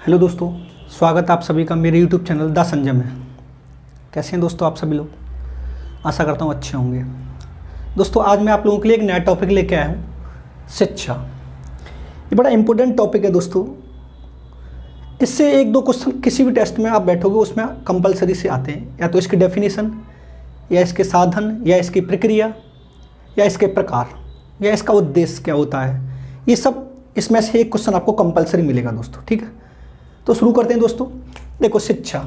Hello दोस्तों, स्वागत है आप सभी का मेरे YouTube चैनल द संजय में। कैसे हैं दोस्तों आप सभी लोग? आशा करता हूँ अच्छे होंगे। दोस्तों आज मैं आप लोगों के लिए एक नया टॉपिक लेके आया हूँ, शिक्षा। ये बड़ा इम्पोर्टेंट टॉपिक है दोस्तों। इससे एक दो क्वेश्चन किसी भी टेस्ट में आप बैठोगे उसमें कंपलसरी से आते हैं, या तो इसकी डेफिनेशन, या इसके साधन, या इसकी प्रक्रिया, या इसके प्रकार, या इसका उद्देश्य क्या होता है। ये सब इसमें से एक क्वेश्चन आपको कंपलसरी मिलेगा दोस्तों, ठीक है। तो शुरू करते हैं दोस्तों। देखो शिक्षा,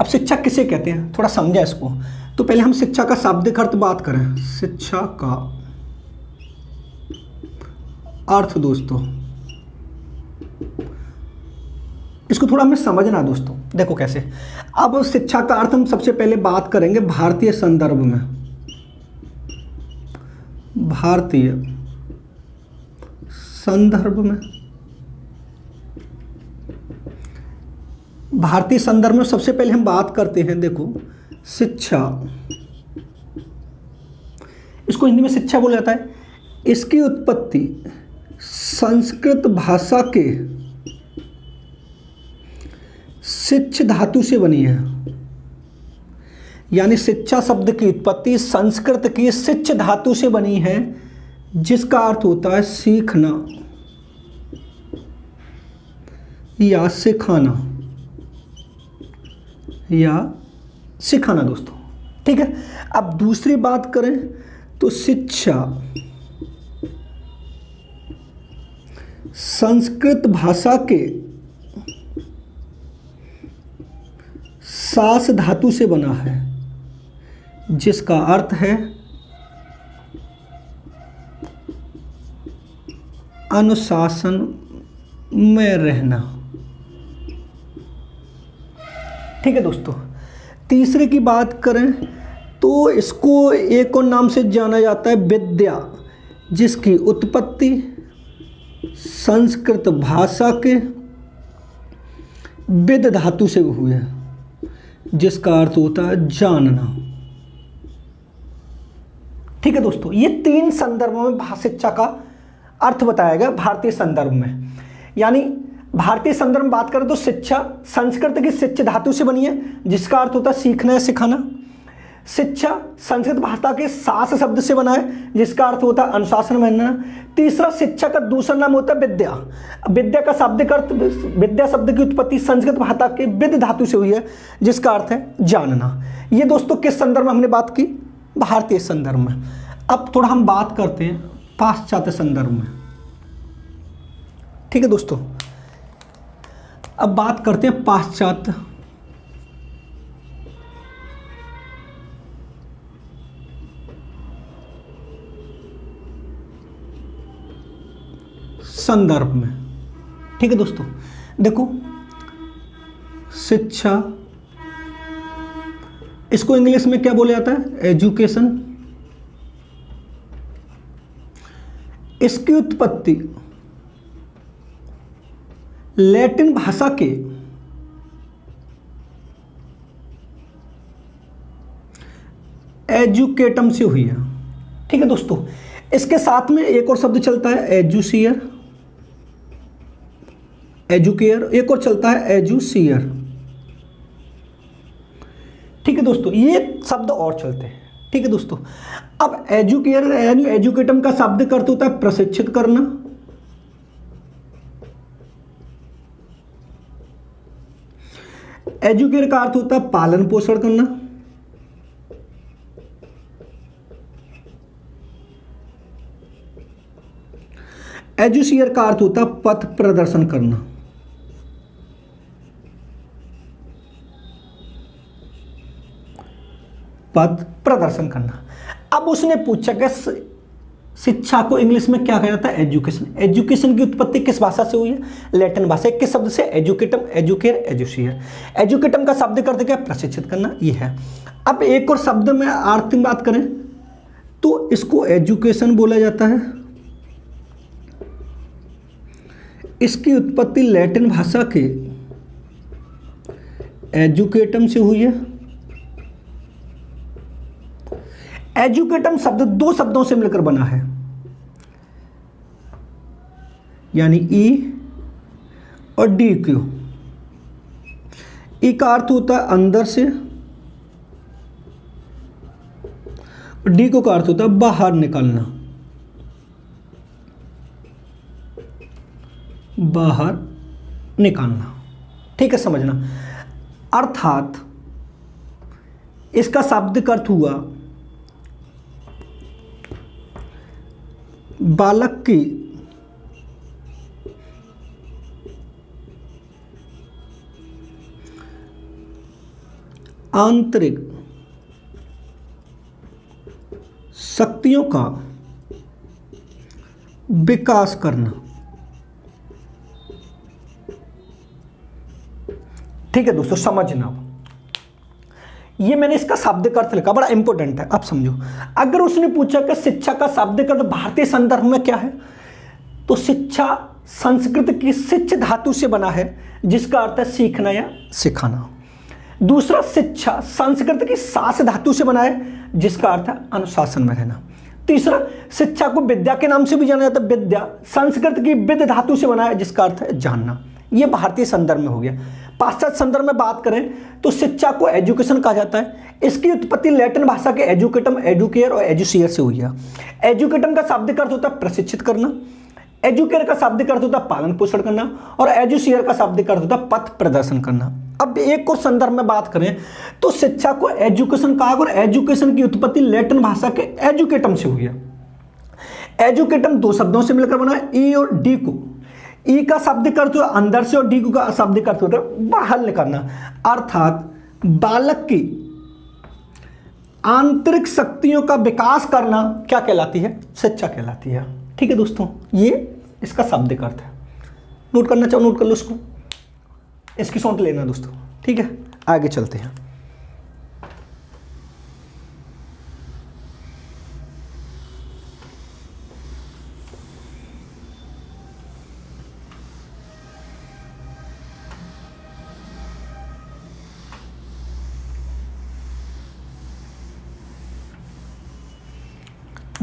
अब शिक्षा किसे कहते हैं थोड़ा समझा इसको। तो पहले हम शिक्षा का शाब्दिक अर्थ बात करें। शिक्षा का अर्थ दोस्तों, इसको थोड़ा हमें समझना है दोस्तों। देखो कैसे, अब शिक्षा का अर्थ हम सबसे पहले बात करेंगे भारतीय संदर्भ में। भारतीय संदर्भ में, भारतीय संदर्भ में सबसे पहले हम बात करते हैं। देखो शिक्षा, इसको हिंदी में शिक्षा बोला जाता है। इसकी उत्पत्ति संस्कृत भाषा के शिक्ष धातु से बनी है। यानी शिक्षा शब्द की उत्पत्ति संस्कृत की शिक्ष धातु से बनी है, जिसका अर्थ होता है सीखना या सिखाना, या सिखाना दोस्तों, ठीक है। अब दूसरी बात करें तो शिक्षा संस्कृत भाषा के सास धातु से बना है, जिसका अर्थ है अनुशासन में रहना, ठीक है दोस्तों। तीसरे की बात करें तो इसको एक और नाम से जाना जाता है विद्या, जिसकी उत्पत्ति संस्कृत भाषा के विद धातु से हुई है, जिसका अर्थ होता है जानना, ठीक है दोस्तों। ये तीन संदर्भों में शिक्षा का अर्थ बताया गया भारतीय संदर्भ में। यानी भारतीय संदर्भ में बात करें तो शिक्षा संस्कृत की शिक्ष धातु से बनी है, जिसका अर्थ होता है सीखना या सिखाना। शिक्षा संस्कृत भाषा के सास शब्द से बना है, जिसका अर्थ होता है अनुशासन में रहना। तीसरा, शिक्षा का दूसरा नाम होता है विद्या। विद्या का शाब्दिक अर्थ, विद्या शब्द की उत्पत्ति संस्कृत भाषा के विद धातु से हुई है, जिसका अर्थ है जानना। ये दोस्तों किस संदर्भ में हमने बात की? भारतीय संदर्भ में। अब थोड़ा हम बात करते हैं पाश्चात्य संदर्भ में, ठीक है दोस्तों। अब बात करते हैं पाश्चात्य संदर्भ में, ठीक है दोस्तों। देखो शिक्षा, इसको इंग्लिश में क्या बोला जाता है? एजुकेशन। इसकी उत्पत्ति लैटिन भाषा के एजुकेटम से हुई है, ठीक है दोस्तों। इसके साथ में एक और शब्द चलता है एजुसियर, एजुकेयर, एक और चलता है एजुसियर, ठीक है दोस्तों। ये शब्द और चलते हैं, ठीक है दोस्तों। अब एजुकेयर यानी एजुकेटम का शब्द अर्थ होता है प्रशिक्षित करना। एजुकेयर का अर्थ होता है पालन पोषण करना। एजुसियर का अर्थ होता है पथ प्रदर्शन करना। पथ प्रदर्शन करना। अब उसने पूछा कि शिक्षा को इंग्लिश में क्या कहा जाता है? एजुकेशन। एजुकेशन की उत्पत्ति किस भाषा से हुई है? लैटिन भाषा। किस शब्द से? एजुकेटम, एजुकेयर, एजुसियर। एजुकेटम का शब्द करते क्या? प्रशिक्षित करना, ये है। अब एक और शब्द में अर्थ की बात करें तो इसको एजुकेशन बोला जाता है। इसकी उत्पत्ति लैटिन भाषा के एजुकेटम से हुई है। एजुकेटम शब्द दो शब्दों से मिलकर बना है, यानी ई और डी क्यू। ई का अर्थ होता है अंदर से, डी को का अर्थ होता है बाहर निकलना, बाहर निकालना। ठीक है, समझना। अर्थात इसका शाब्दिक अर्थ हुआ बालक की आंतरिक शक्तियों का विकास करना। ठीक है दोस्तों, समझना। ये मैंने इसका शाब्दिक अर्थ लिखा, बड़ा इंपॉर्टेंट है, आप समझो। अगर उसने पूछा कि शिक्षा का शाब्दिक अर्थ भारतीय संदर्भ में क्या है, तो शिक्षा संस्कृत की शिक्ष धातु से बना है, जिसका अर्थ है सीखना या सिखाना। दूसरा, शिक्षा संस्कृत की सास धातु से बना है, जिसका अर्थ है अनुशासन में रहना। तीसरा, शिक्षा को विद्या के नाम से भी जाना जाता है। विद्या संस्कृत की विद धातु से बना है, जिसका अर्थ है जानना। यह भारतीय संदर्भ में हो गया। पाश्चात्य संदर्भ में बात करें तो शिक्षा को एजुकेशन कहा जाता है। इसकी उत्पत्ति लैटिन भाषा के एजुकेटम, एजुकेयर और एजुसियर से हुई है। एजुकेटम का शाब्दिक अर्थ होता है प्रशिक्षित करना, एजुकेयर का शाब्दिक अर्थ होता है पालन पोषण करना, और एजुसियर का शाब्दिक अर्थ होता है पथ प्रदर्शन करना। अब एक और संदर्भ में बात करें तो शिक्षा को एजुकेशन कहा, और एजुकेशन की उत्पत्ति लैटिन भाषा के एजुकेटम से हुई है। एजुकेटम दो शब्दों से मिलकर बना है, ई और डी को। ई का शाब्दिक अर्थ होता है अंदर से, और डी का शाब्दिक अर्थ होता है बाहर निकालना। अर्थात बालक की आंतरिक शक्तियों का विकास करना क्या कहलाती है? शिक्षा कहलाती है। ठीक है दोस्तों, ये इसका शाब्दिक अर्थ है। नोट करना चाहो नोट कर लो इसको, इसकी सौंट लेना दोस्तों। ठीक है, आगे चलते हैं।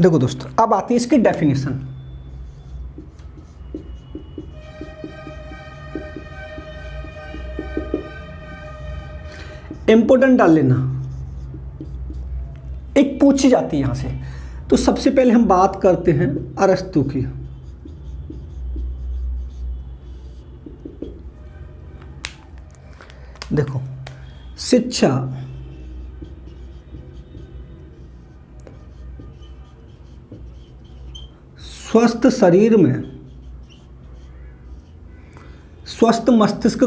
देखो दोस्तों, अब आती है इसकी डेफिनेशन। इंपोर्टेंट डाल लेना, एक पूछी जाती है यहां से। तो सबसे पहले हम बात करते हैं अरस्तु की। देखो, शिक्षा स्वस्थ शरीर में स्वस्थ मस्तिष्क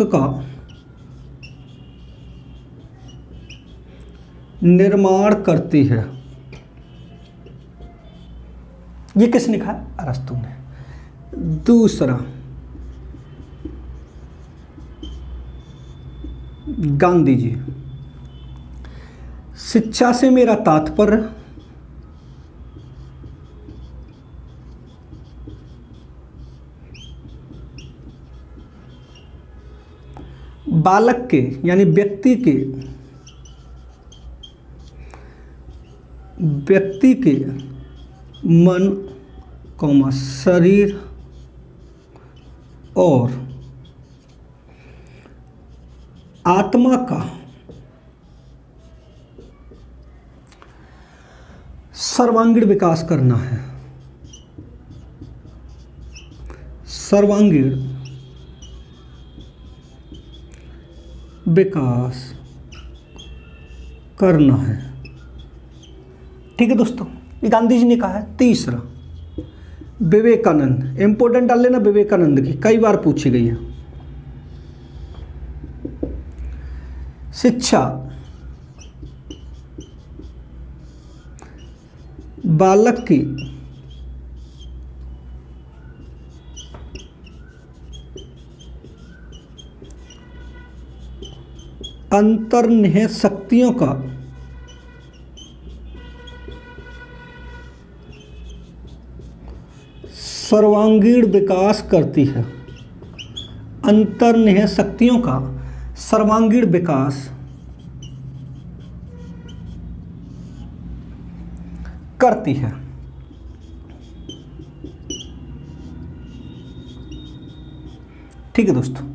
का निर्माण करती है। ये किसने कहा? अरस्तु ने। दूसरा, गांधी जी। शिक्षा से मेरा तात्पर्य बालक के यानी व्यक्ति के मन, शरीर और आत्मा का सर्वांगीण विकास करना है। सर्वांगीण विकास करना है। ठीक है दोस्तों, ये गांधी जी ने कहा है। तीसरा, विवेकानंद। इंपोर्टेंट डाल लेना, विवेकानंद की कई बार पूछी गई है। शिक्षा बालक की अंतर्निहित शक्तियों का सर्वांगीण विकास करती है। अंतर्निहित शक्तियों का सर्वांगीण विकास करती है। ठीक है दोस्तों,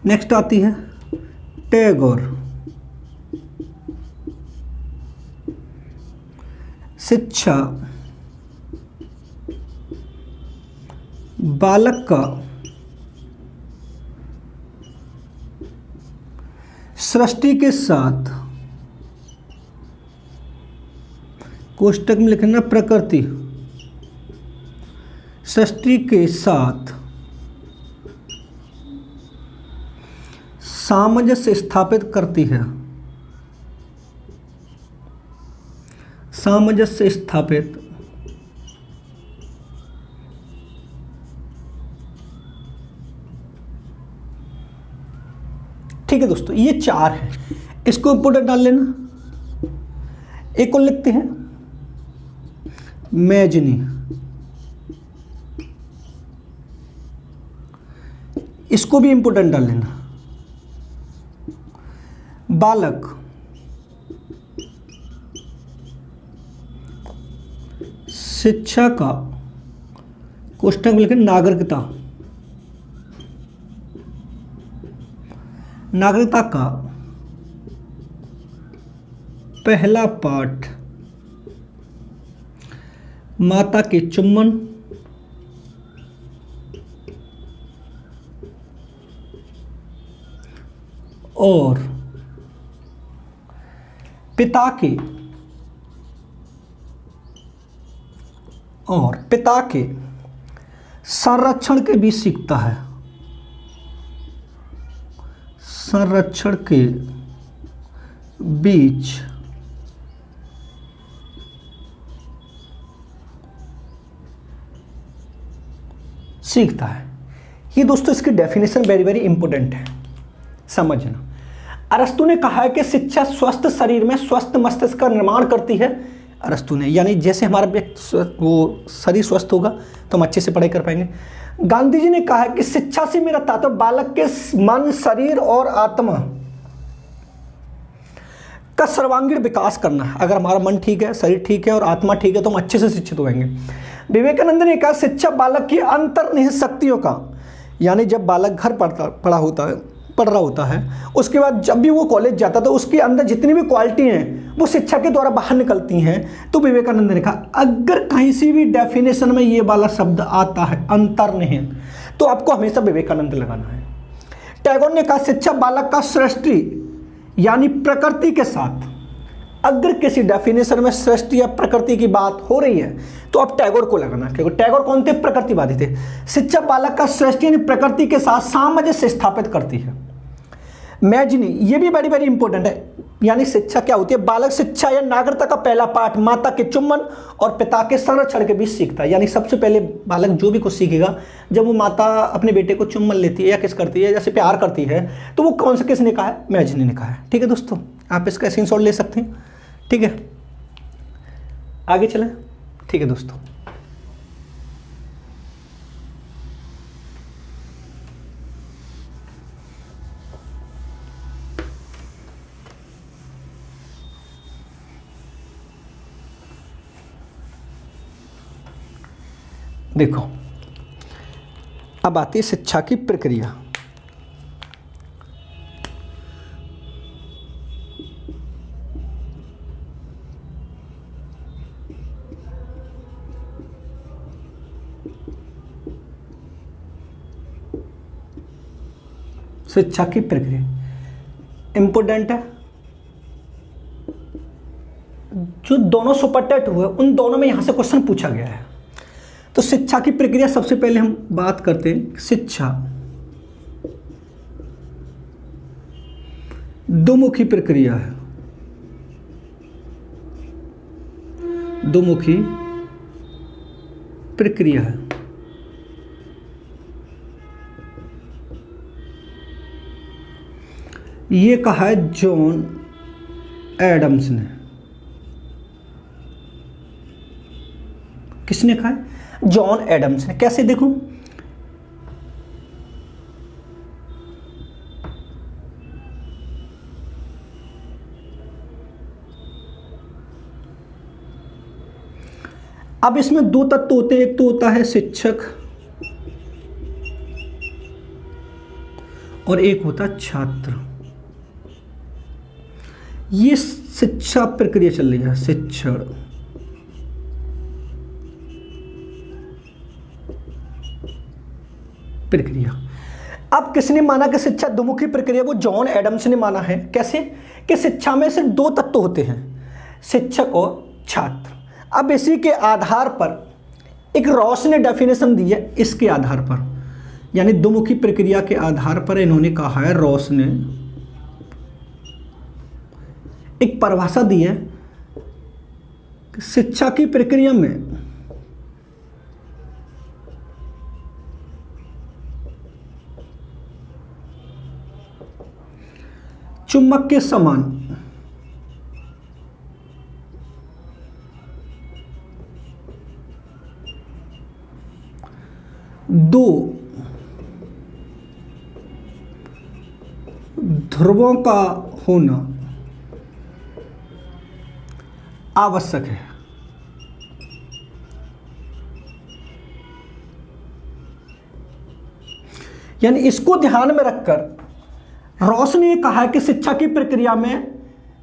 नेक्स्ट आती है टैगोर। शिक्षा बालक का सृष्टि के साथ, कोष्टक में लिखना प्रकृति, सृष्टि के साथ सामंजस्य स्थापित करती है। सामंजस्य स्थापित ठीक है दोस्तों, ये 4 है, इसको इंपोर्टेंट डाल लेना। एक और लिखते हैं मैजनी, इसको भी इंपोर्टेंट डाल लेना। बालक शिक्षा का, कोष्टक में लिखें नागरिकता, नागरिकता का पहला पाठ माता के चुम्बन और पिता के संरक्षण के बीच सीखता है। संरक्षण के बीच सीखता है। ये दोस्तों इसकी डेफिनेशन वेरी वेरी इंपॉर्टेंट है, समझना। अरस्तु ने कहा है कि शिक्षा स्वस्थ शरीर में स्वस्थ मस्तिष्क का निर्माण करती है। अरस्तु ने, यानी जैसे हमारा वो शरीर स्वस्थ होगा तो हम अच्छे से पढ़ाई कर पाएंगे। गांधी जी ने कहा है कि शिक्षा से मेरा तात्पर्य बालक के मन, शरीर और आत्मा का सर्वांगीण विकास करना है। अगर हमारा मन ठीक है, शरीर ठीक है और आत्मा ठीक है तो हम अच्छे से शिक्षित होंगे। विवेकानंद ने कहा शिक्षा बालक की अंतर्निहित शक्तियों का, यानी जब बालक घर पढ़ रहा होता है, उसके बाद जब भी वो कॉलेज जाता है तो उसके अंदर जितनी भी क्वालिटी हैं वो शिक्षा के द्वारा बाहर निकलती हैं। तो विवेकानंद ने कहा अगर कहीं से भी डेफिनेशन में ये वाला शब्द आता है अंतर्निहित, तो आपको हमेशा विवेकानंद लगाना है। टैगोर ने कहा शिक्षा बालक का सृष्टि यानी प्रकृति के साथ, अगर किसी डेफिनेशन में सृष्टि या प्रकृति की बात हो रही है तो आप टैगोर को लगाना, क्योंकि टैगोर कौन थे? प्रकृतिवादी थे। शिक्षा बालक का सृष्टि यानी प्रकृति के साथ सामंजस्य स्थापित करती है। मैजनी, ये भी बड़ी बड़ी इंपॉर्टेंट है, यानी शिक्षा क्या होती है? बालक शिक्षा या नागरिकता का पहला पाठ माता के चुम्बन और पिता के संरक्षण के बीच सीखता है। यानी सबसे पहले बालक जो भी कुछ सीखेगा, जब वो माता अपने बेटे को चुम्बन लेती है या किस करती है, जैसे प्यार करती है, तो वो कौन सा किसने कहा है? मैजनी ने कहा है। ठीक है दोस्तों, आप इसका स्क्रीनशॉट ले सकते हैं। ठीक है, आगे चलें। ठीक है दोस्तों, देखो अब आती है शिक्षा की प्रक्रिया। शिक्षा की प्रक्रिया इंपॉर्टेंट है। जो दोनों सुपरटेट हुए उन दोनों में यहां से क्वेश्चन पूछा गया है। तो शिक्षा की प्रक्रिया सबसे पहले हम बात करते हैं। शिक्षा दोमुखी प्रक्रिया है। दोमुखी प्रक्रिया है। ये कहा है जॉन एडम्स ने। किसने कहा है? जॉन एडम्स ने। कैसे? देखो, अब इसमें दो तत्व होते हैं, एक तो होता है शिक्षक और एक होता है छात्र। ये शिक्षा प्रक्रिया चल रही है, शिक्षण। प्रक्रिया। अब किसने माना कि शिक्षा द्विमुखी प्रक्रिया? वो जॉन एडम्स ने माना है। कैसे? कि शिक्षा में सिर्फ दो तत्व होते हैं, शिक्षक और छात्र। अब इसी के आधार पर एक रॉस ने डेफिनेशन दी है, इसके आधार पर, यानी द्विमुखी प्रक्रिया के आधार पर इन्होंने कहा है, रॉस ने एक परिभाषा दी है कि शिक्षा की प्रक्रिया में चुंबक के समान दो ध्रुवों का होना आवश्यक है। यानी इसको ध्यान में रखकर रॉस ने कहा कि शिक्षा की प्रक्रिया में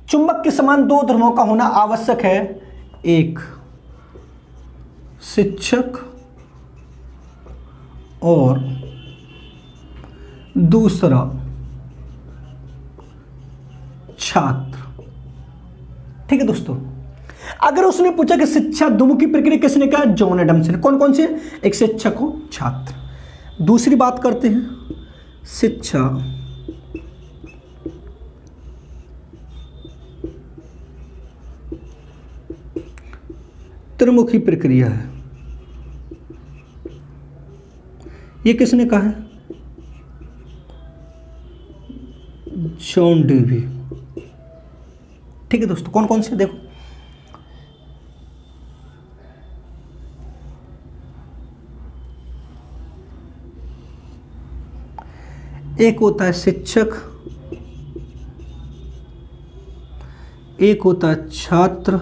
चुंबक के समान दो ध्रुवों का होना आवश्यक है, एक शिक्षक और दूसरा छात्र। ठीक है दोस्तों, अगर उसने पूछा कि शिक्षा द्विमुखी प्रक्रिया किसने कहा? जॉन एडम्स ने। कौन कौन से? एक शिक्षक और छात्र। दूसरी बात करते हैं, शिक्षा त्रिमुखी प्रक्रिया है। ये किसने कहा है? John Dewey. ठीक है दोस्तों, कौन कौन से? देखो, एक होता है शिक्षक, एक होता है छात्र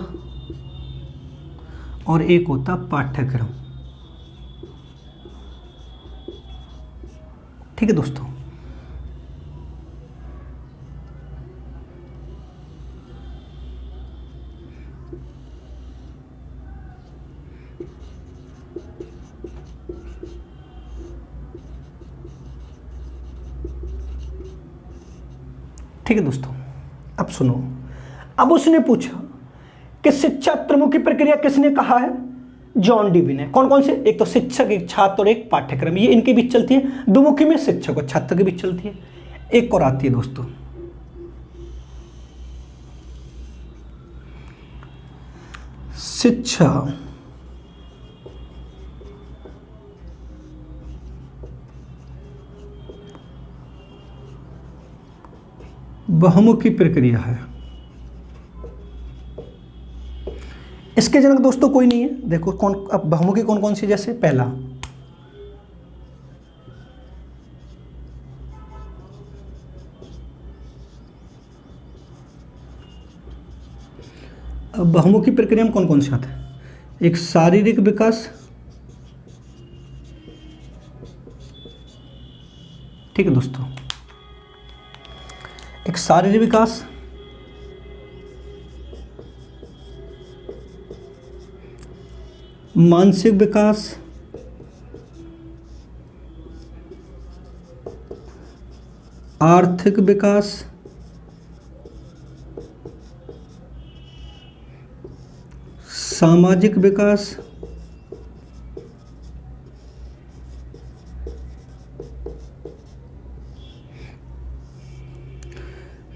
और एक होता पाठ्यक्रम। ठीक है दोस्तों, ठीक है दोस्तों, अब सुनो। अब उसने पूछा कि शिक्षा त्रिमुखी प्रक्रिया किसने कहा है? जॉन डेवी ने। कौन कौन से? एक तो शिक्षक, एक छात्र और एक पाठ्यक्रम। ये इनके बीच चलती है। द्विमुखी में शिक्षक और छात्र के बीच चलती है। एक और आती है दोस्तों, शिक्षा बहुमुखी प्रक्रिया है। इसके जनक दोस्तों कोई नहीं है। देखो कौन, अब बहुमुखी कौन कौन सी? जैसे पहला अब बहुमुखी प्रक्रिया में कौन कौन से आते हैं? एक शारीरिक विकास, ठीक है दोस्तों, एक शारीरिक विकास, मानसिक विकास, आर्थिक विकास, सामाजिक विकास,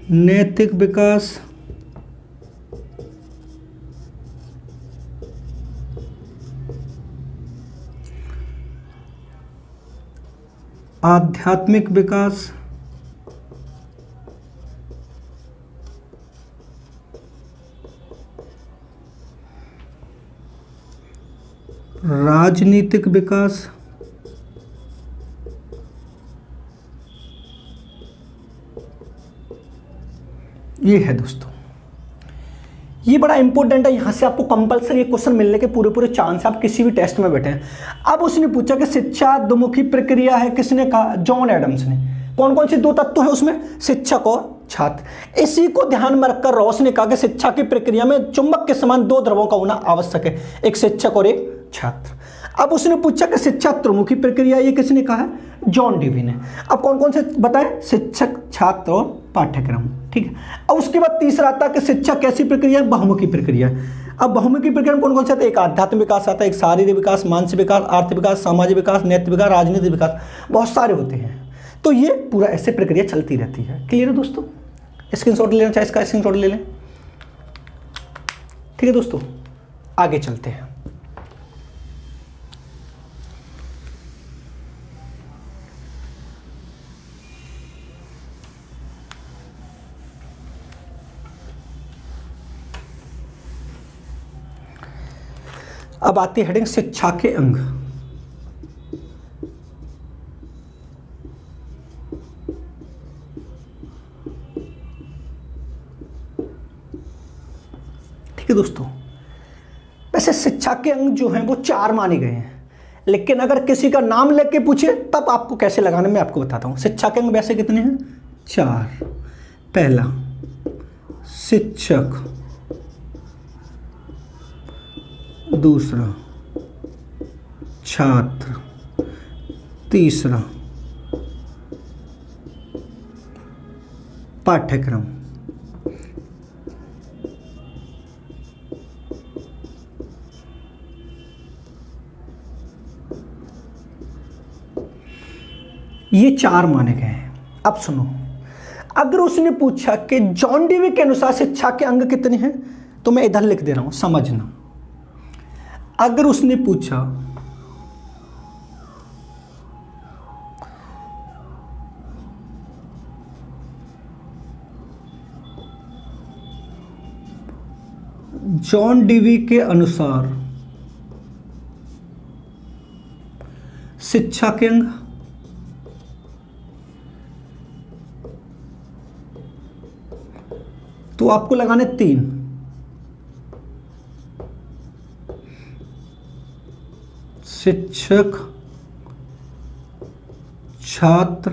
नैतिक विकास, आध्यात्मिक विकास, राजनीतिक विकास, ये है दोस्तों। ये बड़ा इंपॉर्टेंट है, यहाँ से आपको कंपलसरी क्वेश्चन मिलने के पूरे पूरे चांस, आप किसी भी टेस्ट में बैठे हैं। अब उसने पूछा कि शिक्षा द्विमुखी प्रक्रिया है, किसने कहा? जॉन एडम्स ने। कौन कौन से दो तत्व हैं उसमें? शिक्षक और छात्र। इसी को ध्यान में रखकर रॉस ने कहा कि शिक्षा की प्रक्रिया में चुंबक के समान दो द्रवों का होना आवश्यक है, एक शिक्षक और एक छात्र। अब उसने पूछा कि शिक्षा त्रिमुखी प्रक्रिया, ये किसने कहा है? जॉन डीवी ने। अब कौन कौन से बताए? शिक्षक, छात्र और पाठ्यक्रम, ठीक है। अब उसके बाद तीसरा आता है कि शिक्षा कैसी प्रक्रिया है? बहुमुखी प्रक्रिया। अब बहुमुखी प्रक्रिया में कौन कौन से आता है? एक आध्यात्मिक विकास आता है, एक शारीरिक विकास, मानसिक विकास, आर्थिक विकास, सामाजिक विकास, नैतिक विकास, राजनीतिक विकास, बहुत सारे होते हैं। तो ये पूरा ऐसे प्रक्रिया चलती रहती है। क्लियर है दोस्तों? स्क्रीनशॉट लेना चाहे इसका स्क्रीनशॉट ले लें, ठीक है दोस्तों। आगे चलते हैं। अब आती है हेडिंग शिक्षा के अंग। ठीक है दोस्तों, वैसे शिक्षा के अंग जो हैं वो 4 माने गए हैं, लेकिन अगर किसी का नाम लेके पूछे तब आपको कैसे लगाने में आपको बताता हूं। शिक्षा के अंग वैसे कितने हैं? 4। पहला शिक्षक, दूसरा छात्र, तीसरा पाठ्यक्रम, ये 4 माने गए हैं। अब सुनो, अगर उसने पूछा कि जॉन डीवी के अनुसार शिक्षा के अंग कितने हैं, तो मैं इधर लिख दे रहा हूं, समझना। अगर उसने पूछा जॉन डीवी के अनुसार शिक्षा के अंग, तो आपको लगाने 3। शिक्षक, छात्र,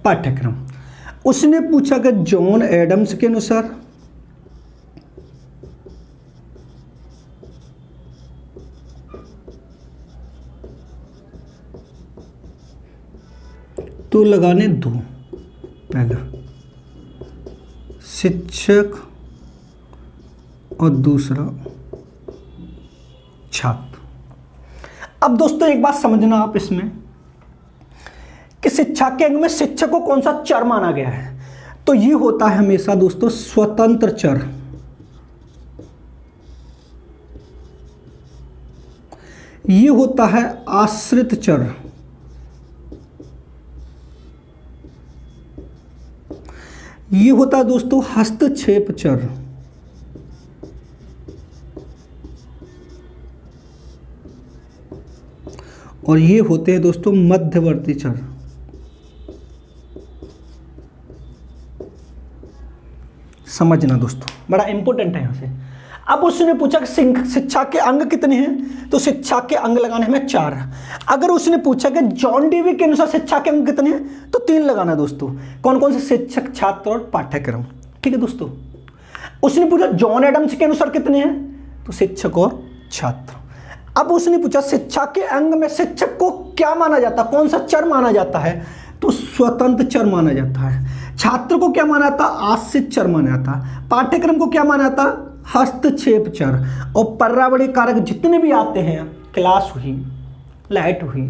पाठ्यक्रम। उसने पूछा कि जॉन एडम्स के अनुसार तो लगाने 2। पहला शिक्षक और दूसरा छात्र। अब दोस्तों एक बात समझना आप इसमें कि शिक्षा के अंग में शिक्षक को कौन सा चर माना गया है, तो ये होता है हमेशा दोस्तों स्वतंत्र चर। ये होता है आश्रित चर। ये होता है दोस्तों हस्तक्षेप चर। और ये होते हैं दोस्तों मध्यवर्ती चर। समझना दोस्तों, बड़ा इंपॉर्टेंट है यहां से। अब उसने पूछा कि शिक्षा के अंग कितने हैं, तो शिक्षा के अंग लगाने हमें 4। अगर उसने पूछा कि जॉन डीवी के अनुसार शिक्षा के अंग कितने हैं, तो 3 लगाना दोस्तों। कौन कौन से? शिक्षक, छात्र और पाठ्यक्रम, ठीक है दोस्तों। उसने पूछा जॉन एडम्स के अनुसार कितने हैं, तो शिक्षक और छात्र। अब उसने पूछा शिक्षा के अंग में शिक्षक को क्या माना जाता है, कौन सा चर माना जाता है, तो स्वतंत्र चर माना जाता है। छात्र को क्या माना जाता? आश्रित चर माना जाता। पाठ्यक्रम को क्या माना जाता? हस्तक्षेप चर। और पर्यावरणीय कारक जितने भी आते हैं, क्लास हुई, लाइट हुई,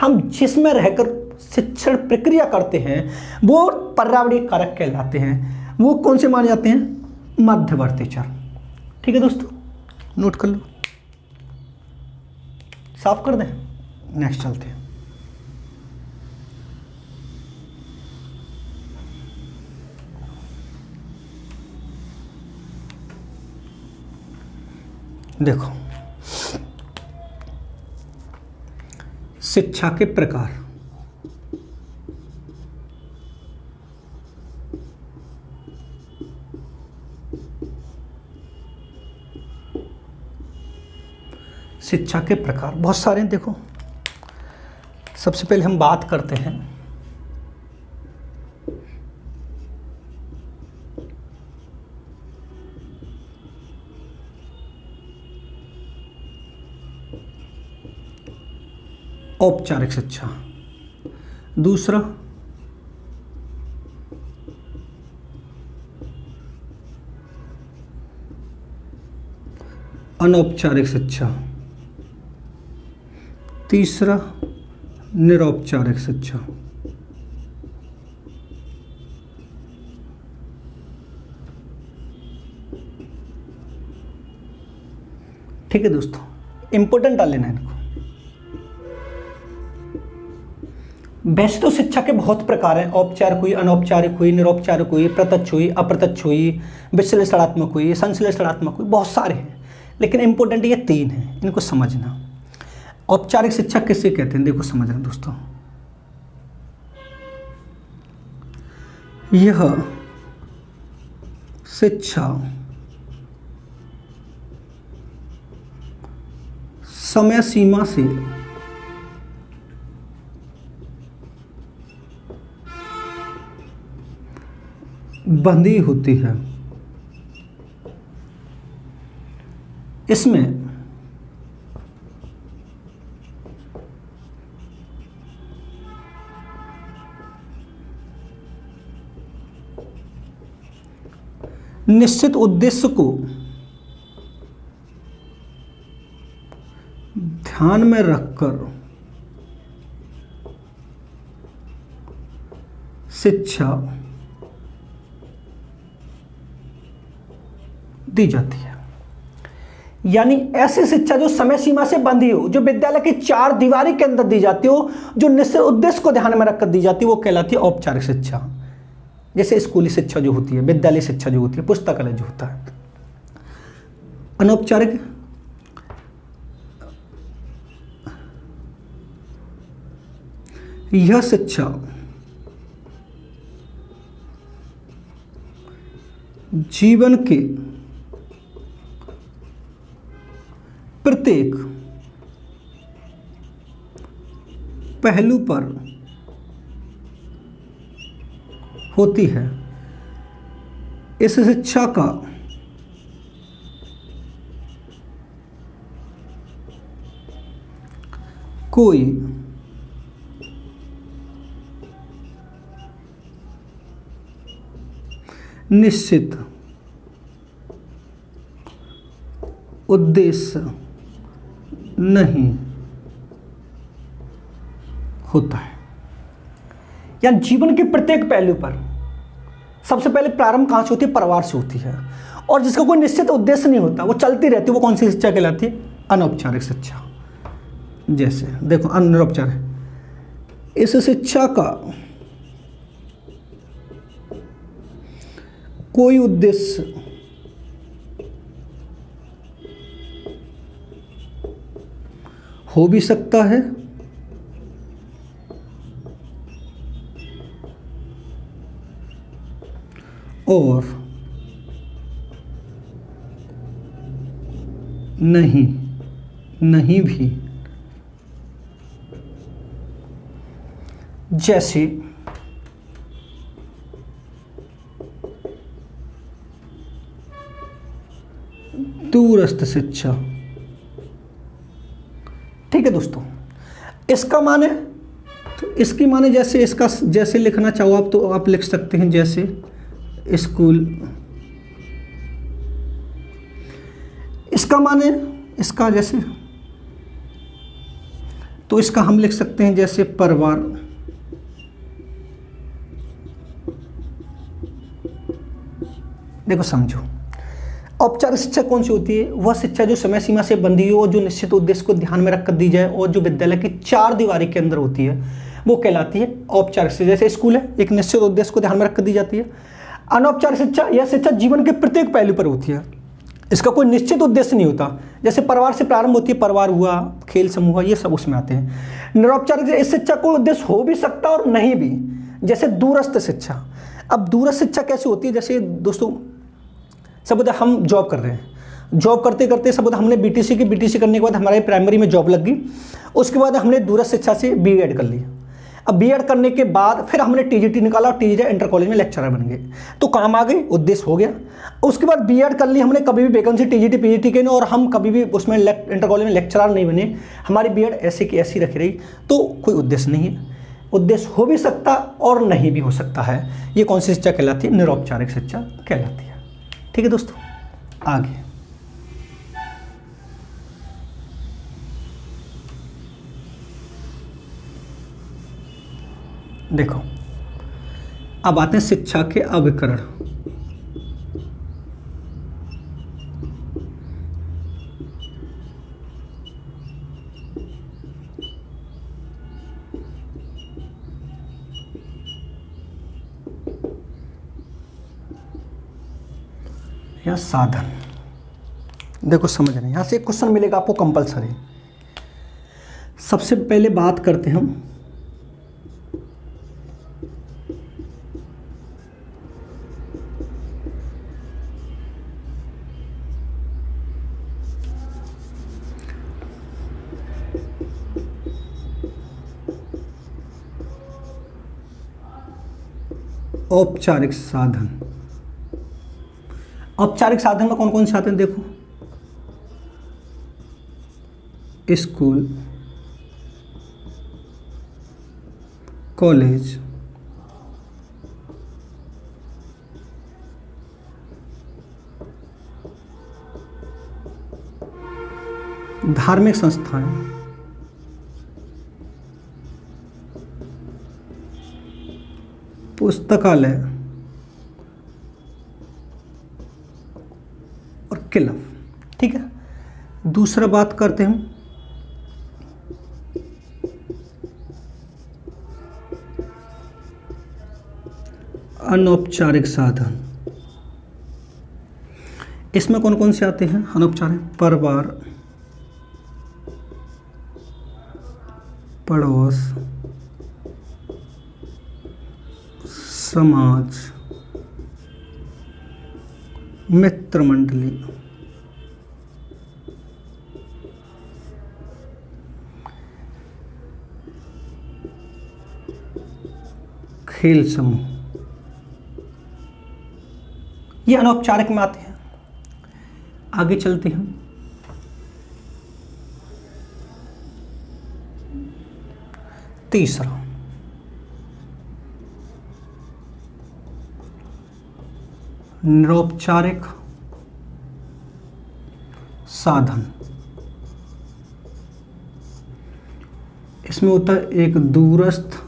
हम जिसमें रहकर शिक्षण प्रक्रिया करते हैं, वो पर्यावरणीय कारक कहलाते हैं। वो कौन से माने जाते हैं? मध्यवर्ती चर। ठीक है दोस्तों, नोट कर लो, साफ कर दें। नेक्स्ट चलते हैं। देखो, शिक्षा के प्रकार। शिक्षा के प्रकार बहुत सारे हैं। देखो, सबसे पहले हम बात करते हैं औपचारिक शिक्षा, दूसरा अनौपचारिक शिक्षा, तीसरा निरौपचारिक शिक्षा। ठीक है दोस्तों, इंपॉर्टेंट डाल लेना इनको। वैसे तो शिक्षा के बहुत प्रकार हैं, औपचारिक हुई, अनौपचारिक हुई, निरौपचारिक हुई, प्रत्यक्ष हुई, अप्रत्यक्ष हुई, विश्लेषणात्मक हुई, संश्लेषणात्मक हुई, बहुत सारे हैं, लेकिन इंपॉर्टेंट ये 3 हैं, इनको समझना। औपचारिक शिक्षा किसे कहते हैं, देखो समझना दोस्तों। यह शिक्षा समय सीमा से बंधी होती है। इसमें निश्चित उद्देश्य को ध्यान में रखकर शिक्षा दी जाती है। यानी ऐसी शिक्षा जो समय सीमा से बंधी हो, जो विद्यालय की 4 दीवारी के अंदर दी जाती हो, जो निश्चित उद्देश्य को ध्यान में रखकर दी जाती है, वो कहलाती है औपचारिक शिक्षा। जैसे स्कूली शिक्षा जो होती है, विद्यालय शिक्षा जो होती है, पुस्तकालय जो होता है। अनौपचारिक यह शिक्षा जीवन के प्रत्येक पहलू पर होती है। इस शिक्षा का कोई निश्चित उद्देश्य नहीं होता है। या जीवन के प्रत्येक पहलू पर सबसे पहले प्रारंभ कहां से होती है, परिवार से होती है, और जिसका कोई निश्चित उद्देश्य नहीं होता, वो चलती रहती है, वो कौन सी शिक्षा कहलाती है, अनौपचारिक शिक्षा। जैसे देखो अनौपचारिक, इस शिक्षा का कोई उद्देश्य हो भी सकता है और नहीं भी। जैसे दूरस्थ शिक्षा। ठीक है दोस्तों, इसका माने, तो इसकी माने जैसे इसका जैसे लिखना चाहो आप तो आप लिख सकते हैं, जैसे स्कूल। इसका माने इसका जैसे, तो इसका हम लिख सकते हैं जैसे परिवार। देखो समझो, औपचारिक शिक्षा कौन सी होती है, वह शिक्षा जो समय सीमा से बंधी हो और जो निश्चित उद्देश्य को ध्यान में रखकर दी जाए और जो विद्यालय की 4 दीवारी के अंदर होती है, वो कहलाती है औपचारिक शिक्षा। जैसे स्कूल है, एक निश्चित उद्देश्य को ध्यान में रखकर दी जाती है। अनौपचारिक शिक्षा, यह शिक्षा जीवन के प्रत्येक पहलू पर होती है, इसका कोई निश्चित उद्देश्य नहीं होता। जैसे परिवार से प्रारंभ होती है, परिवार हुआ, खेल समूह हुआ, ये सब उसमें आते हैं। निरौपचारिक, इस शिक्षा को उद्देश्य हो भी सकता और नहीं भी। जैसे दूरस्थ शिक्षा। अब दूरस्थ शिक्षा कैसे होती है, जैसे दोस्तों सब हम जॉब कर रहे हैं, जॉब करते करते सब हमने बीटीसी की, बीटीसी करने के बाद हमारे प्राइमरी में जॉब लग गई। उसके बाद हमने दूरस्थ शिक्षा से बीएड कर ली। अब बीएड करने के बाद फिर हमने टीजीटी निकाला और टीजीटी इंटर कॉलेज में लेक्चरर बन गए, तो काम आ गई, उद्देश्य हो गया। उसके बाद बीएड कर ली हमने, कभी भी वैकेंसी टीजीटी पीजीटी के नहीं, और हम कभी भी उसमें इंटर कॉलेज में लेक्चरर नहीं बने, हमारी बीएड ऐसे की ऐसी रखी रही, तो कोई उद्देश्य नहीं है। उद्देश्य हो भी सकता और नहीं भी हो सकता है। ये कौन सी शिक्षा कहलाती है? निरौपचारिक शिक्षा कहलाती है। ठीक है दोस्तों, आगे देखो, अब आते हैं शिक्षा के अभिकरण। या साधन, देखो समझ रहे हैं, यहां से एक क्वेश्चन मिलेगा आपको कंपलसरी। सबसे पहले बात करते हैं हम औपचारिक साधन। औपचारिक साधन में कौन कौन से आते हैं? देखो, स्कूल, कॉलेज, धार्मिक संस्थाएं, पुस्तकालय और क्लब। ठीक है, दूसरा बात करते हैं हम अनौपचारिक साधन। इसमें कौन कौन से आते हैं अनौपचारिक? परिवार, पड़ोस, समाज, मित्र मंडली, खेल समूह, ये अनौपचारिक में आते हैं। आगे चलते हैं, तीसरा निरौपचारिक साधन। इसमें होता है एक दूरस्थ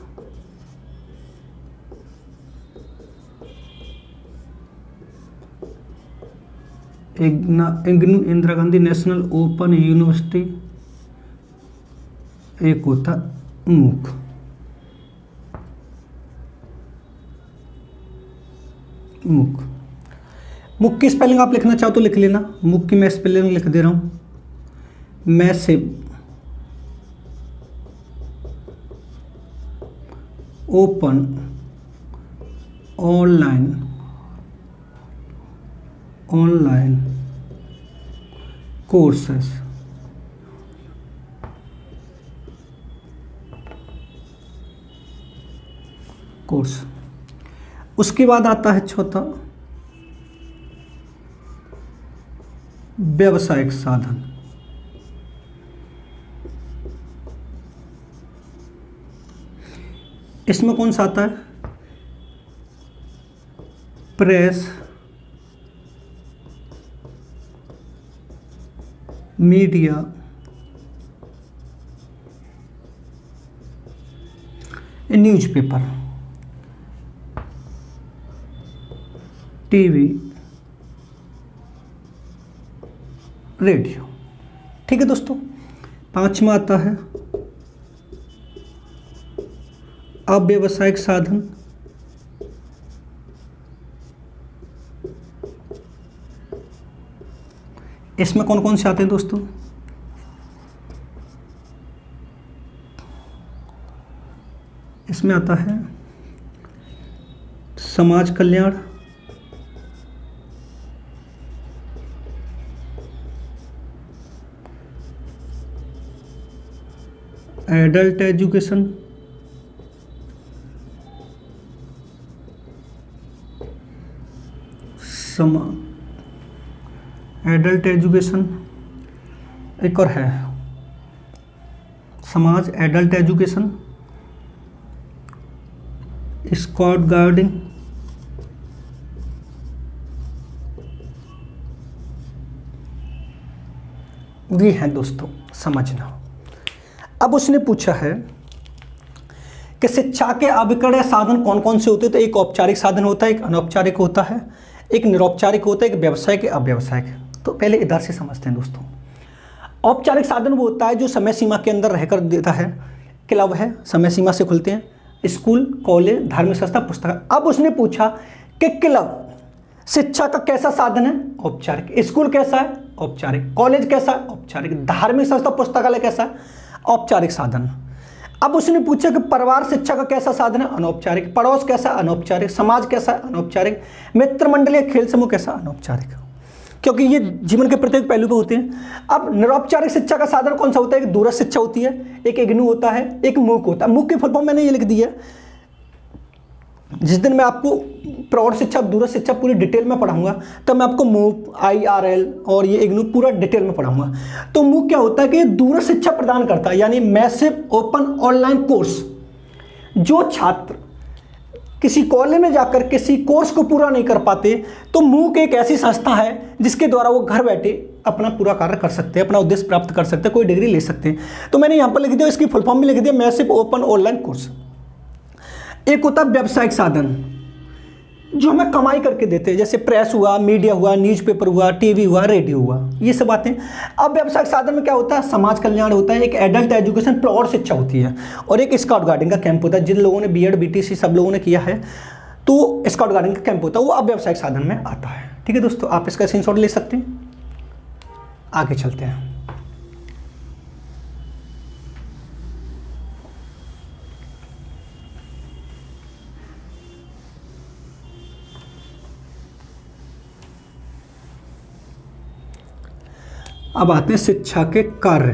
Indira Gandhi national open university, एक होता मूक। मूक, मूक की स्पेलिंग आप लिखना चाहो तो लिख लेना। मूक की मैं स्पेलिंग लिख दे रहा हूं, massive open online courses. Course. उसके बाद आता है चौथा व्यावसायिक साधन। इसमें कौन सा आता है? Press, media, newspaper, TV, radio. ठीक है दोस्तों, पांचवा आता है अव्यावसायिक साधन। इसमें कौन कौन से आते हैं दोस्तों? इसमें आता है समाज कल्याण, एडल्ट एजुकेशन, एडल्ट एजुकेशन, एक और है समाज एडल्ट एजुकेशन, स्क्वाड गार्डिंग, ये है दोस्तों समझना। अब उसने पूछा है कि शिक्षा के अभिकरण साधन कौन कौन से होते हैं। तो एक औपचारिक साधन होता है, एक अनौपचारिक होता है, एक निरौपचारिक होता है, एक व्यावसायिक, अव्यावसायिक। तो पहले इधर से समझते हैं दोस्तों। औपचारिक साधन वो होता है जो समय सीमा के अंदर रहकर देता है। क्लब है, समय सीमा से खुलते हैं। स्कूल, कॉलेज, धार्मिक संस्था, पुस्तक। अब उसने पूछा कि क्लब शिक्षा का कैसा साधन है? औपचारिक। स्कूल कैसा है? औपचारिक। कॉलेज कैसा है? औपचारिक। धार्मिक संस्था, पुस्तकालय कैसा है? औपचारिक साधन। अब उसने पूछा कि परिवार शिक्षा का कैसा साधन है? अनौपचारिक। पड़ोस कैसा? अनौपचारिक। समाज कैसा? अनौपचारिक। मित्र मंडल या खेल समूह कैसा? अनौपचारिक। क्योंकि ये जीवन के प्रत्येक पहलू पे होते हैं। अब निरौपचारिक शिक्षा का साधन कौन सा होता है? एक दूरस्थ शिक्षा होती है, एक इग्नू होता है, एक मूक होता है। मूक की फुल फॉर्म मैंने ये लिख दी है। जिस दिन मैं आपको प्रौढ़ शिक्षा, दूरस्थ शिक्षा पूरी डिटेल में पढ़ाऊंगा, तब मैं आपको मूक, IRL और ये इग्नू पूरा डिटेल में पढ़ाऊंगा। तो मूक क्या होता है कि दूरस्थ शिक्षा प्रदान करता है, यानी मैसिव ओपन ऑनलाइन कोर्स। जो छात्र किसी कॉलेज में जाकर किसी कोर्स को पूरा नहीं कर पाते, तो मूक एक ऐसी संस्था है जिसके द्वारा वो घर बैठे अपना पूरा कार्य कर सकते हैं, अपना उद्देश्य प्राप्त कर सकते हैं, कोई डिग्री ले सकते हैं। तो मैंने यहाँ पर लिख दिया, इसकी फुल फॉर्म भी लिख दिया, मैसिव ओपन ऑनलाइन कोर्स। एक होता है व्यावसायिक साधन जो हमें कमाई करके देते हैं, जैसे प्रेस हुआ, मीडिया हुआ, न्यूज़पेपर हुआ, टीवी हुआ, रेडियो हुआ, ये सब बातें। अब व्यावसायिक साधन में क्या होता है? समाज कल्याण होता है, एक एडल्ट एजुकेशन प्रौढ़ शिक्षा होती है, और एक स्काउट गार्डिंग का कैंप होता है। जिन लोगों ने BEd BTC सब लोगों ने किया है, तो स्काउट गार्डिंग का कैंप होता है, वो अब व्यावसायिक साधन में आता है। ठीक है दोस्तों, आप इसका स्क्रीनशॉट ले सकते हैं। आगे चलते हैं। अब आते हैं शिक्षा के कार्य।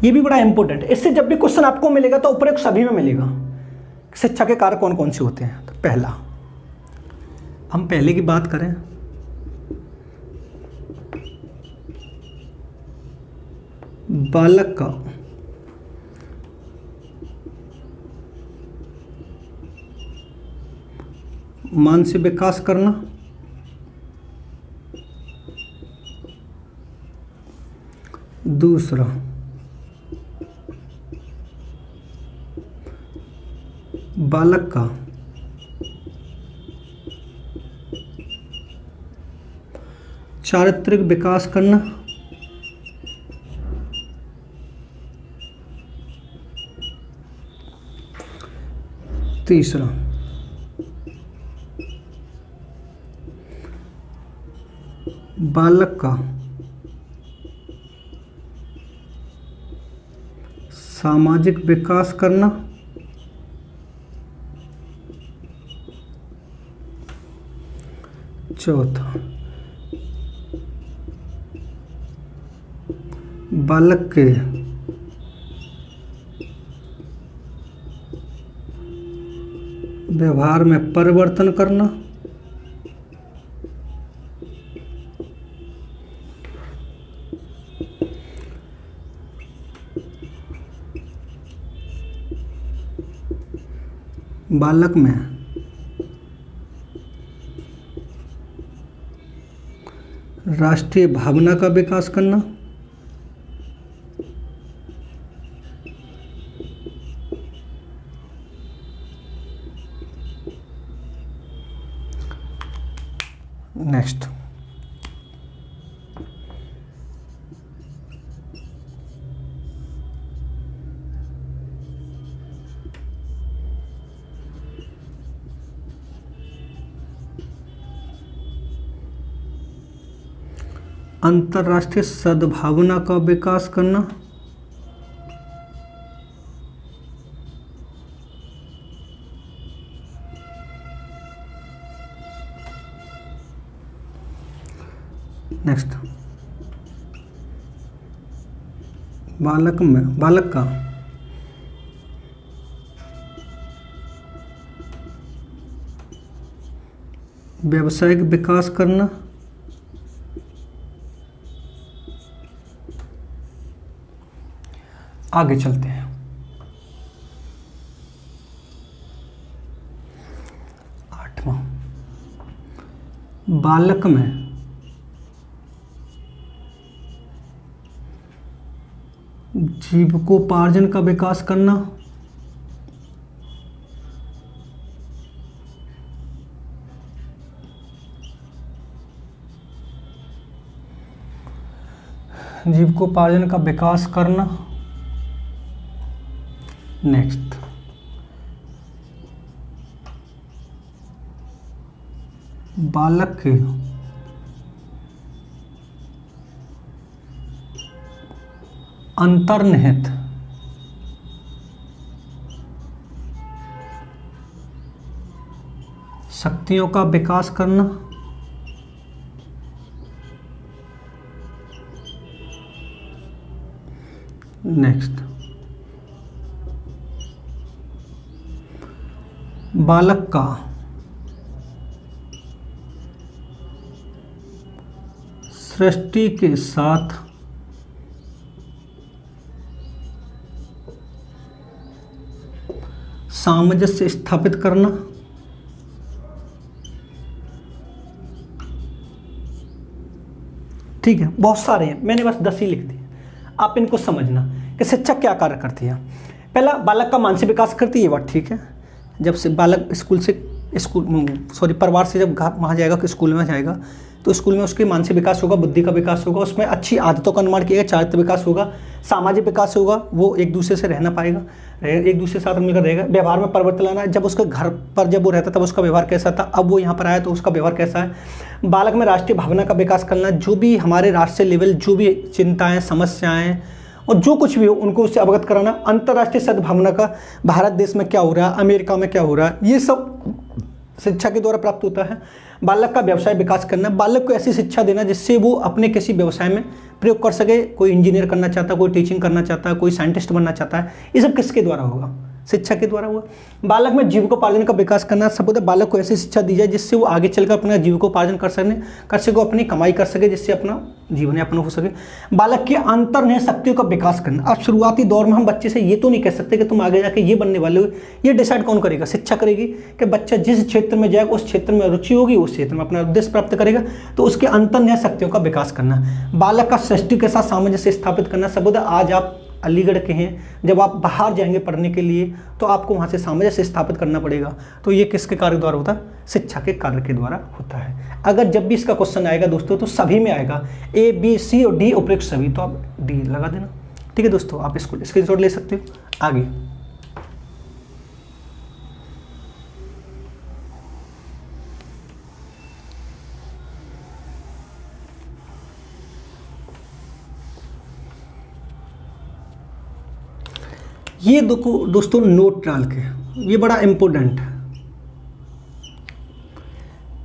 ये भी बड़ा इंपॉर्टेंट है। इससे जब भी क्वेश्चन आपको मिलेगा तो उपरोक्त सभी में मिलेगा। शिक्षा के कार्य कौन कौन से होते हैं? तो पहला, हम पहले की बात करें, बालक का मानसिक विकास करना, दूसरा बालक का चारित्रिक विकास करना, तीसरा बालक का सामाजिक विकास करना, चौथा बालक के व्यवहार में परिवर्तन करना, बालक में राष्ट्रीय भावना का विकास करना, नेक्स्ट अंतर्राष्ट्रीय सद्भावना का विकास करना, नेक्स्ट, बालक का व्यावसायिक विकास करना, आगे चलते हैं। 8वां, बालक में जीविकोपार्जन का विकास करना, जीविकोपार्जन का विकास करना। नेक्स्ट, बालक के अंतर्निहित शक्तियों का विकास करना। नेक्स्ट, बालक का सृष्टि के साथ सामंजस्य स्थापित करना। ठीक है, बहुत सारे हैं, मैंने बस 10 ही लिख दिए, आप इनको समझना कि शिक्षा क्या कार्य करती है। पहला, बालक का मानसिक विकास करती है, ये बात ठीक है। जब से बालक परिवार से जब वहाँ जाएगा कि स्कूल में जाएगा, तो स्कूल में उसके मानसिक विकास होगा, बुद्धि का विकास होगा, उसमें अच्छी आदतों का निर्माण किया, चारित्र्य विकास होगा, सामाजिक विकास होगा, वो एक दूसरे से रहना पाएगा, एक दूसरे के साथ मिलकर रहेगा। व्यवहार में परिवर्तन लाना, जब उसके घर पर जब वो रहता तब उसका व्यवहार कैसा था, अब वो यहाँ पर आया तो उसका व्यवहार कैसा है। बालक में राष्ट्रीय भावना का विकास करना, जो भी हमारे राष्ट्रीय लेवल जो भी चिंताएँ, समस्याएँ और जो कुछ भी हो उनको उससे अवगत कराना। अंतर्राष्ट्रीय सद्भावना का, भारत देश में क्या हो रहा है, अमेरिका में क्या हो रहा है, ये सब शिक्षा के द्वारा प्राप्त होता है। बालक का व्यवसाय विकास करना, बालक को ऐसी शिक्षा देना जिससे वो अपने किसी व्यवसाय में प्रयोग कर सके। कोई इंजीनियर करना चाहता है, कोई टीचिंग करना चाहता है, कोई साइंटिस्ट बनना चाहता है, ये सब किसके द्वारा होगा, शिक्षा के द्वारा होगा। बालक में जीविकोपार्जन का विकास करना, सबूत बालक को ऐसी शिक्षा दी जाए जिससे वो आगे चलकर अपना जीविकोपार्जन कर सके, अपनी कमाई कर सके, जिससे अपना जीवन यापन हो सके। बालक की अंतर्निहित शक्तियों का विकास करना। अब शुरुआती दौर में हम बच्चे से ये तो नहीं कह सकते कि तुम आगे जाके ये बनने वाले हो, ये डिसाइड कौन करेगा, शिक्षा करेगी कि बच्चा जिस क्षेत्र में जाएगा उस क्षेत्र में रुचि होगी, उस क्षेत्र में अपना उद्देश्य प्राप्त करेगा, तो उसके अंतर्निहित शक्तियों का विकास करना। बालक का सृष्टि के साथ सामंजस्य स्थापित करना। सबूत आज आप अलीगढ़ के हैं, जब आप बाहर जाएंगे पढ़ने के लिए तो आपको वहाँ से सामंजस्य स्थापित करना पड़ेगा, तो ये किसके कार्य द्वारा होता है, शिक्षा के कार्य के द्वारा होता है। अगर जब भी इसका क्वेश्चन आएगा दोस्तों तो सभी में आएगा, A, B, C और D उपयुक्त सभी, तो आप D लगा देना। ठीक है दोस्तों, आप इसको स्क्रीनशॉट ले सकते हो। आगे ये दोस्तों नोट डाल के, ये बड़ा इंपॉर्टेंट है।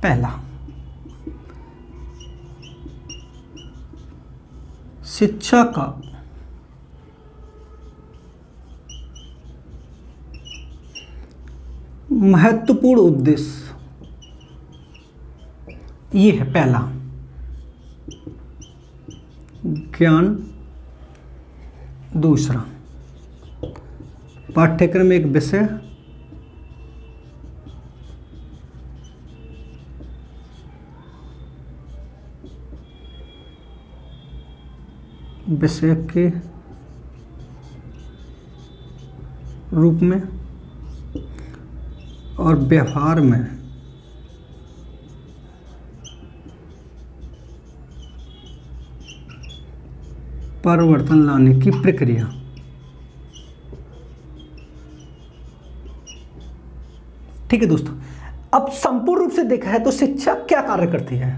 पहला, शिक्षा का महत्वपूर्ण उद्देश्य, ये है पहला, ज्ञान। दूसरा, पाठ्यक्रम एक विषय। विषय के रूप में और व्यवहार में परिवर्तन लाने की प्रक्रिया। ठीक है दोस्तों, अब संपूर्ण रूप से देखा है तो शिक्षा क्या कार्य करती है,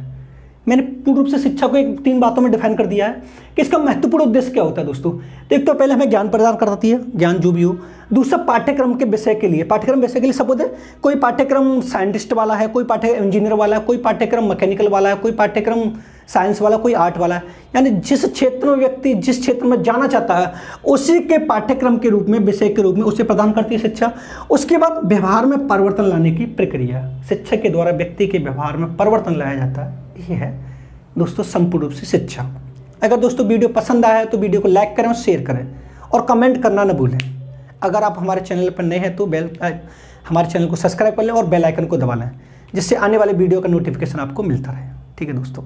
मैंने पूर्ण रूप से शिक्षा को एक 3 बातों में डिफाइन कर दिया है कि इसका महत्वपूर्ण उद्देश्य क्या होता है दोस्तों। तो एक तो पहले हमें ज्ञान प्रदान करती है, ज्ञान जो भी हो। दूसरा पाठ्यक्रम के विषय के लिए, पाठ्यक्रम विषय के लिए सपोज है कोई पाठ्यक्रम साइंटिस्ट वाला है, कोई पाठ्यक्रम इंजीनियर वाला है, कोई पाठ्यक्रम मैकेनिकल वाला है, कोई पाठ्यक्रम साइंस वाला, कोई आर्ट वाला है। यानी जिस क्षेत्र में व्यक्ति जिस क्षेत्र में जाना चाहता है उसी के पाठ्यक्रम के रूप में, विषय के रूप में उसे प्रदान करती है शिक्षा। उसके बाद व्यवहार में परिवर्तन लाने की प्रक्रिया, शिक्षा के द्वारा व्यक्ति के व्यवहार में परिवर्तन लाया जाता है। ये है दोस्तों संपूर्ण रूप से शिक्षा। अगर दोस्तों वीडियो पसंद आया है तो वीडियो को लाइक करें और शेयर करें और कमेंट करना न भूलें। अगर आप हमारे चैनल पर नए हैं तो हमारे चैनल को सब्सक्राइब कर लें और बेल आइकन को दबा लें, जिससे आने वाले वीडियो का नोटिफिकेशन आपको मिलता रहे। ठीक है दोस्तों।